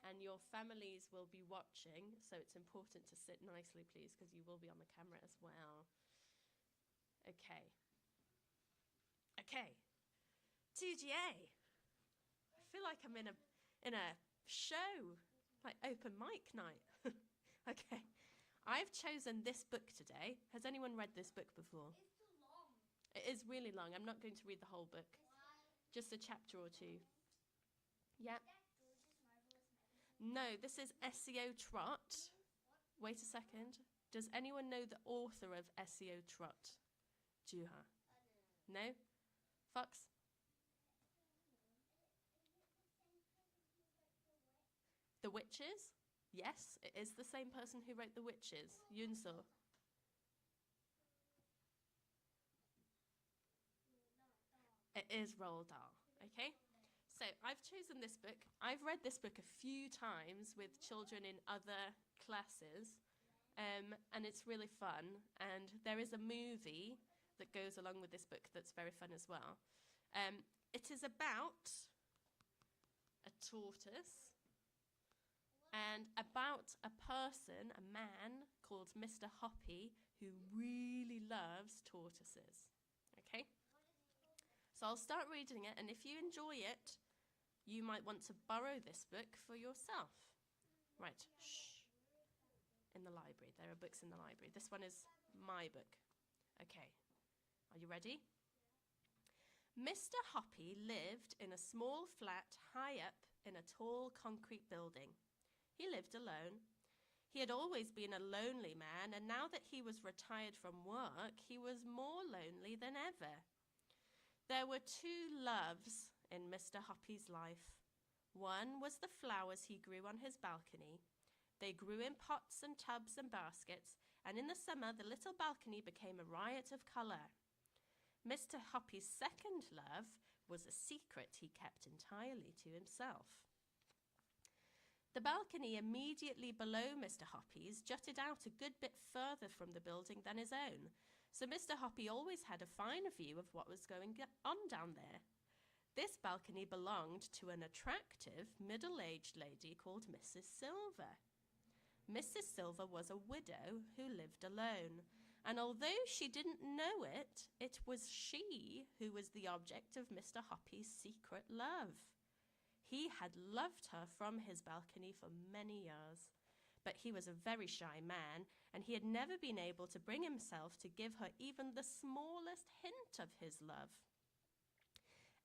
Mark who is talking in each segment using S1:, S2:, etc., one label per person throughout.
S1: And your families will be watching, so it's important to sit nicely, please, because you will be on the camera as well. Okay. Okay. 2GA. I feel like I'm in a show, like open mic night. Okay. I've chosen this book today. Has anyone read this book before?
S2: It's too long.
S1: It is really long. I'm not going to read the whole book. Just a chapter or two. Yeah. No, this is SEO Trot. Wait a second. Does anyone know the author of SEO Trot? Juha? No? Fox? The Witches? Yes, it is the same person who wrote The Witches. Yunso. It is Roald Dahl. Okay? So I've chosen this book. I've read this book a few times with children in other classes, and it's really fun. And there is a movie that goes along with this book that's very fun as well. It is about a tortoise and about a person, a man called Mr. Hoppy, who really loves tortoises. Okay? So I'll start reading it, and if you enjoy it, you might want to borrow this book for yourself. Right, shh. In the library. There are books in the library. This one is my book. Okay. Are you ready? Mr. Hoppy lived in a small flat high up in a tall concrete building. He lived alone. He had always been a lonely man, and now that he was retired from work, he was more lonely than ever. There were two loves in Mr. Hoppy's life. One was the flowers he grew on his balcony. They grew in pots and tubs and baskets, and in the summer the little balcony became a riot of colour. Mr. Hoppy's second love was a secret he kept entirely to himself. The balcony immediately below Mr. Hoppy's jutted out a good bit further from the building than his own, so Mr. Hoppy always had a fine view of what was going on down there. This balcony belonged to an attractive, middle-aged lady called Mrs. Silver. Mrs. Silver was a widow who lived alone, and although she didn't know it, it was she who was the object of Mr. Hoppy's secret love. He had loved her from his balcony for many years, but he was a very shy man, and he had never been able to bring himself to give her even the smallest hint of his love.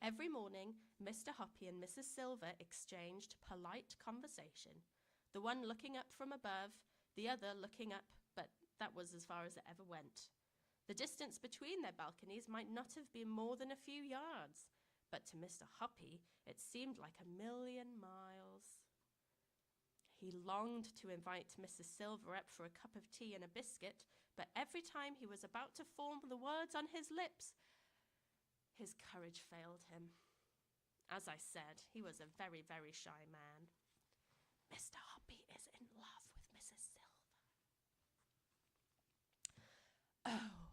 S1: Every morning, Mr. Hoppy and Mrs. Silver exchanged polite conversation, the one looking up from above, the other looking up, but that was as far as it ever went. The distance between their balconies might not have been more than a few yards, but to Mr. Hoppy it seemed like 1,000,000 miles. He longed to invite Mrs. Silver up for a cup of tea and a biscuit, but every time he was about to form the words on his lips, his courage failed him. As I said, he was a very, very shy man. Mr. Hoppy is in love with Mrs. Silver. Oh,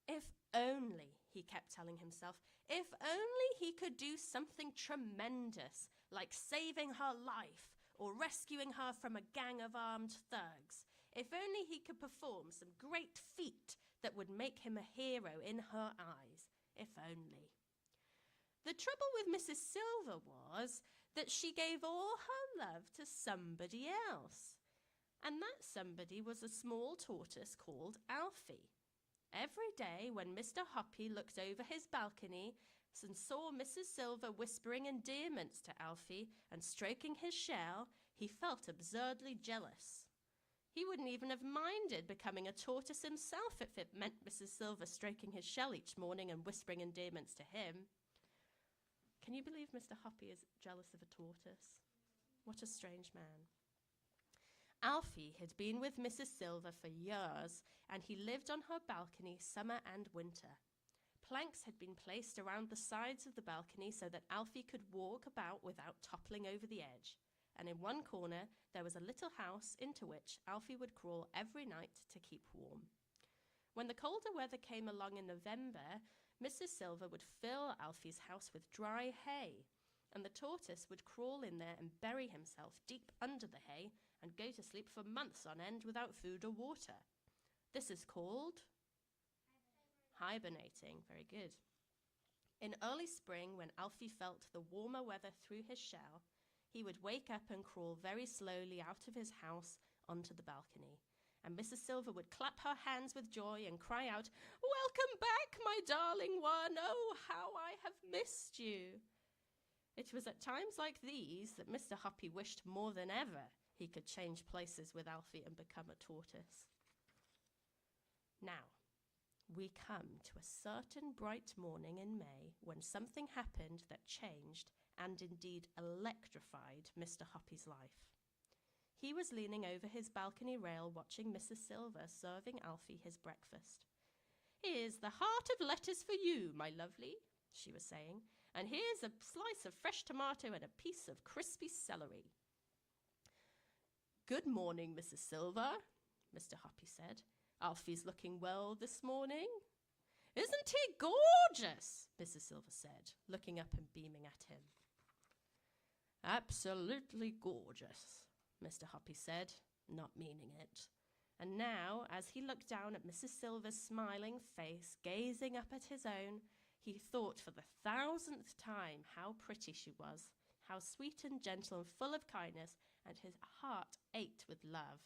S1: if only, he kept telling himself, if only he could do something tremendous, like saving her life or rescuing her from a gang of armed thugs. If only he could perform some great feat that would make him a hero in her eyes. If only. The trouble with Mrs. Silver was that she gave all her love to somebody else, and that somebody was a small tortoise called Alfie. Every day when Mr. Hoppy looked over his balcony and saw Mrs. Silver whispering endearments to Alfie and stroking his shell, he felt absurdly jealous. He wouldn't even have minded becoming a tortoise himself if it meant Mrs. Silver stroking his shell each morning and whispering endearments to him. Can you believe Mr. Hoppy is jealous of a tortoise? What a strange man. Alfie had been with Mrs. Silver for years, and he lived on her balcony summer and winter. Planks had been placed around the sides of the balcony so that Alfie could walk about without toppling over the edge. And in one corner there was a little house into which Alfie would crawl every night to keep warm. When the colder weather came along in November, Mrs. Silver would fill Alfie's house with dry hay, and the tortoise would crawl in there and bury himself deep under the hay and go to sleep for months on end without food or water. This is called hibernating. Very good. In early spring, when Alfie felt the warmer weather through his shell, he would wake up and crawl very slowly out of his house onto the balcony. And Mrs. Silver would clap her hands with joy and cry out, "Welcome back, my darling one! Oh, how I have missed you!" It was at times like these that Mr. Hoppy wished more than ever he could change places with Alfie and become a tortoise. Now, we come to a certain bright morning in May when something happened that changed and indeed electrified Mr. Hoppy's life. He was leaning over his balcony rail watching Mrs. Silver serving Alfie his breakfast. "Here's the heart of lettuce for you, my lovely," she was saying, "and here's a slice of fresh tomato and a piece of crispy celery." "Good morning, Mrs. Silver," Mr. Hoppy said. "Alfie's looking well this morning." "Isn't he gorgeous?" Mrs. Silver said, looking up and beaming at him. "Absolutely gorgeous," Mr. Hoppy said, not meaning it. And now, as he looked down at Mrs. Silver's smiling face, gazing up at his own, he thought for the 1,000th time how pretty she was, how sweet and gentle and full of kindness, and his heart ached with love.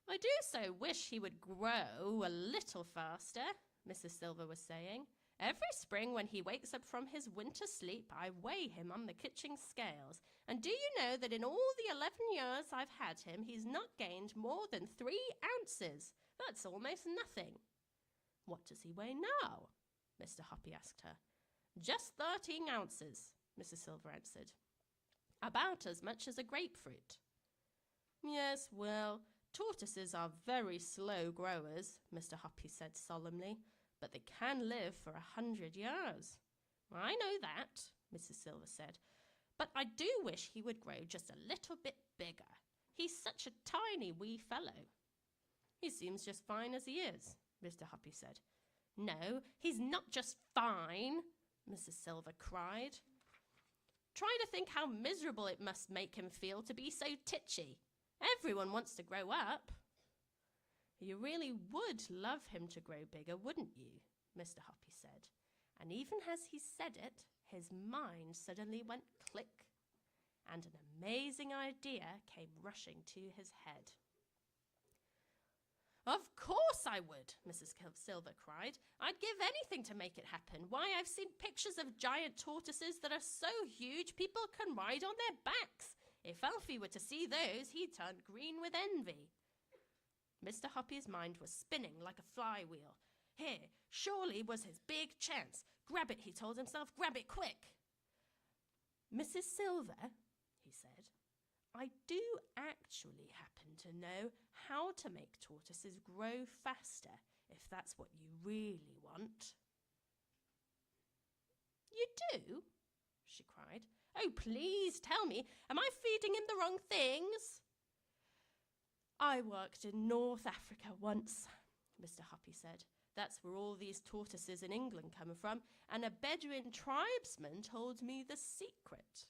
S1: "I do so wish he would grow a little faster," Mrs. Silver was saying. "Every spring when he wakes up from his winter sleep, I weigh him on the kitchen scales. And do you know that in all the 11 years I've had him, he's not gained more than 3 ounces. That's almost nothing." "What does he weigh now?" Mr. Hoppy asked her. "Just 13 ounces, Mrs. Silver answered. "About as much as a grapefruit." "Yes, well, tortoises are very slow growers," Mr. Hoppy said solemnly, "but they can live for 100 years. "I know that," Mrs. Silver said, "but I do wish he would grow just a little bit bigger. He's such a tiny wee fellow." "He seems just fine as he is," Mr. Hoppy said. "No, he's not just fine," Mrs. Silver cried. "Try to think how miserable it must make him feel to be so titchy. Everyone wants to grow up." "You really would love him to grow bigger, wouldn't you?" Mr. Hoppy said. And even as he said it, his mind suddenly went click, and an amazing idea came rushing to his head. "Of course I would," Mrs. Silver cried. "I'd give anything to make it happen. Why, I've seen pictures of giant tortoises that are so huge people can ride on their backs. If Alfie were to see those, he'd turn green with envy." Mr. Hoppy's mind was spinning like a flywheel. Here, surely was his big chance. Grab it, he told himself. Grab it quick. "Mrs. Silver," he said, "I do actually happen to know how to make tortoises grow faster, if that's what you really want." "You do?" she cried. "Oh, please tell me, am I feeding him the wrong things?" "I worked in North Africa once," Mr. Hoppy said. "That's where all these tortoises in England come from, and a Bedouin tribesman told me the secret."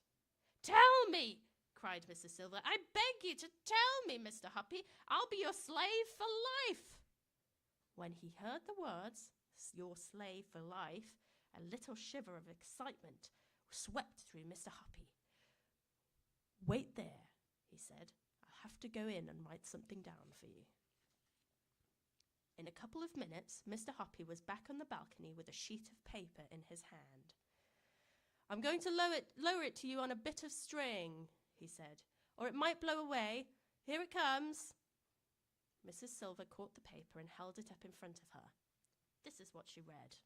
S1: "Tell me!" cried Mrs. Silver. "I beg you to tell me, Mr. Hoppy. I'll be your slave for life." When he heard the words, "your slave for life," a little shiver of excitement swept through Mr. Hoppy. "Wait there," he said. "I'll have to go in and write something down for you." In a couple of minutes, Mr. Hoppy was back on the balcony with a sheet of paper in his hand. "I'm going to lower it to you on a bit of string," he said, "or it might blow away. Here it comes." Mrs. Silver caught the paper and held it up in front of her. This is what she read.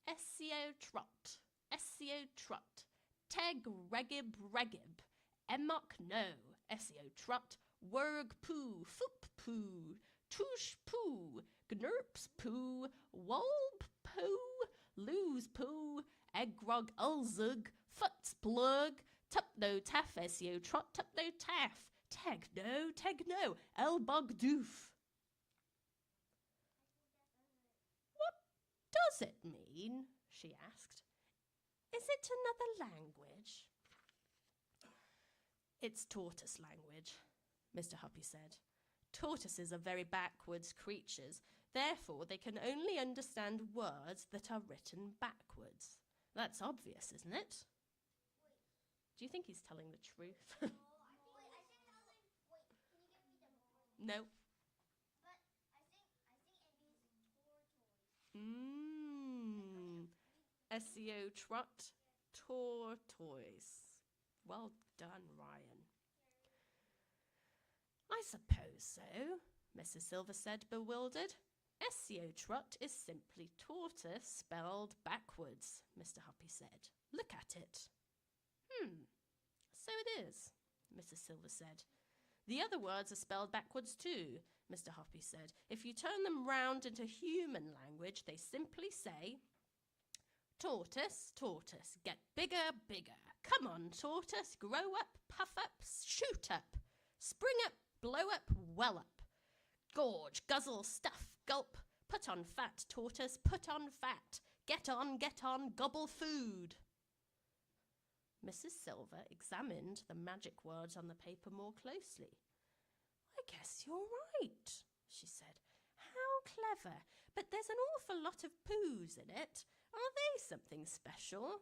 S1: "Essio trot, Essio trot, teg regib regib, emok no, Essio trot, wurg poo, foop poo, touche poo, gnurps poo, wolb poo, lose poo, eggrog ulzug, futs plug, tup no taff, Essio trot, tup no taff, teg no, elbog doof." "What does it mean?" she asked. Is it another language? It's tortoise language, Mr. Hoppy said. Tortoises are very backwards creatures. Therefore, they can only understand words that are written backwards. That's obvious, isn't it? Do you think he's telling the truth? No. SEO trot, tortoise. Well done, Ryan. I suppose so, Mrs. Silver said, bewildered. SEO trot is simply tortoise spelled backwards, Mr. Hoppy said. Look at it. So it is, Mrs. Silver said. The other words are spelled backwards too, Mr. Hoppy said. If you turn them round into human language, they simply say, tortoise, tortoise, get bigger, bigger. Come on, tortoise, grow up, puff up, shoot up. Spring up, blow up, well up. Gorge, guzzle, stuff, gulp. Put on fat, tortoise, put on fat. Get on, gobble food. Mrs. Silver examined the magic words on the paper more closely. I guess you're right, she said. How clever. But there's an awful lot of poos in it. Are they something special?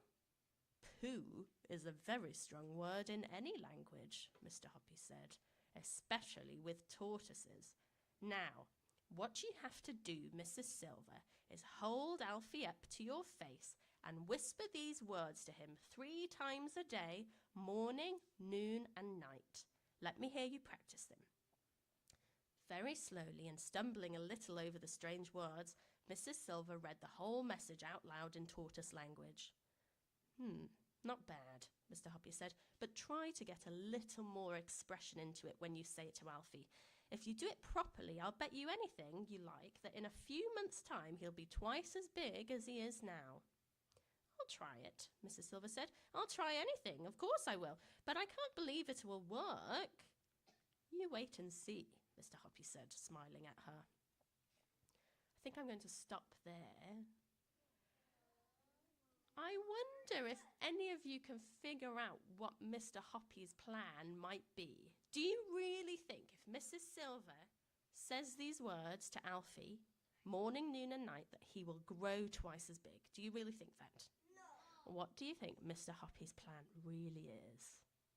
S1: Poo is a very strong word in any language, Mr. Hoppy said, especially with tortoises. Now, what you have to do, Mrs. Silver, is hold Alfie up to your face and whisper these words to him 3 times a day, morning, noon, and night. Let me hear you practice them. Very slowly and stumbling a little over the strange words, Mrs. Silver read the whole message out loud in tortoise language. Not bad, Mr. Hoppy said, but try to get a little more expression into it when you say it to Alfie. If you do it properly, I'll bet you anything you like that in a few months' time he'll be twice as big as he is now. I'll try it, Mrs. Silver said. I'll try anything, of course I will, but I can't believe it will work. You wait and see, Mr. Hoppy said, smiling at her. I think I'm going to stop there. I wonder if any of you can figure out what Mr. Hoppy's plan might be. Do you really think if Mrs. Silver says these words to Alfie, morning, noon and night, that he will grow twice as big? Do you really think that? No. What do you think Mr. Hoppy's plan really is?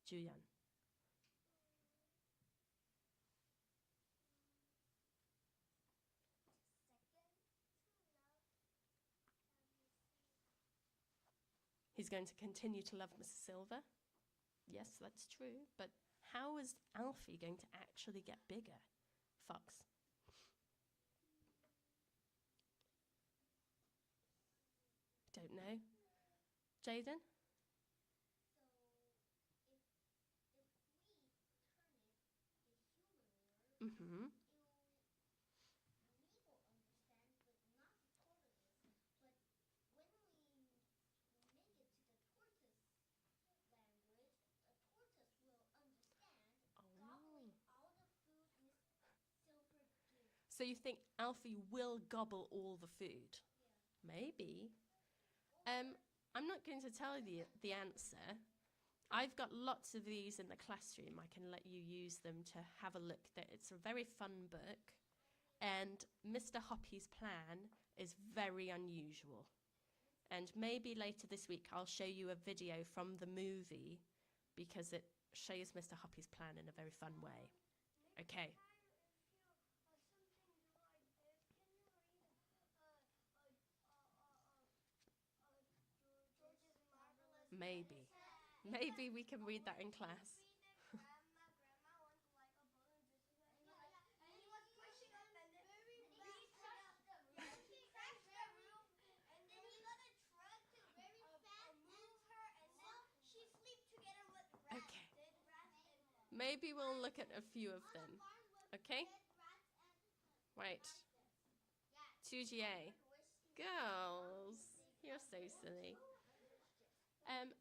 S1: Julian? He's going to continue to love Mrs. Silver. Yes, that's true. But how is Alfie going to actually get bigger? Fox. Don't know. Jaden? Mm-hmm. So you think Alfie will gobble all the food? Yeah. Maybe. I'm not going to tell you the answer. I've got lots of these in the classroom. I can let you use them to have a look. It's a very fun book. And Mr. Hoppy's plan is very unusual. And maybe later this week I'll show you a video from the movie because it shows Mr. Hoppy's plan in a very fun way. Okay. Maybe. Maybe we can read that in class. Okay. Maybe we'll look at a few of them. Okay? Right. 2GA. Girls, you're so silly.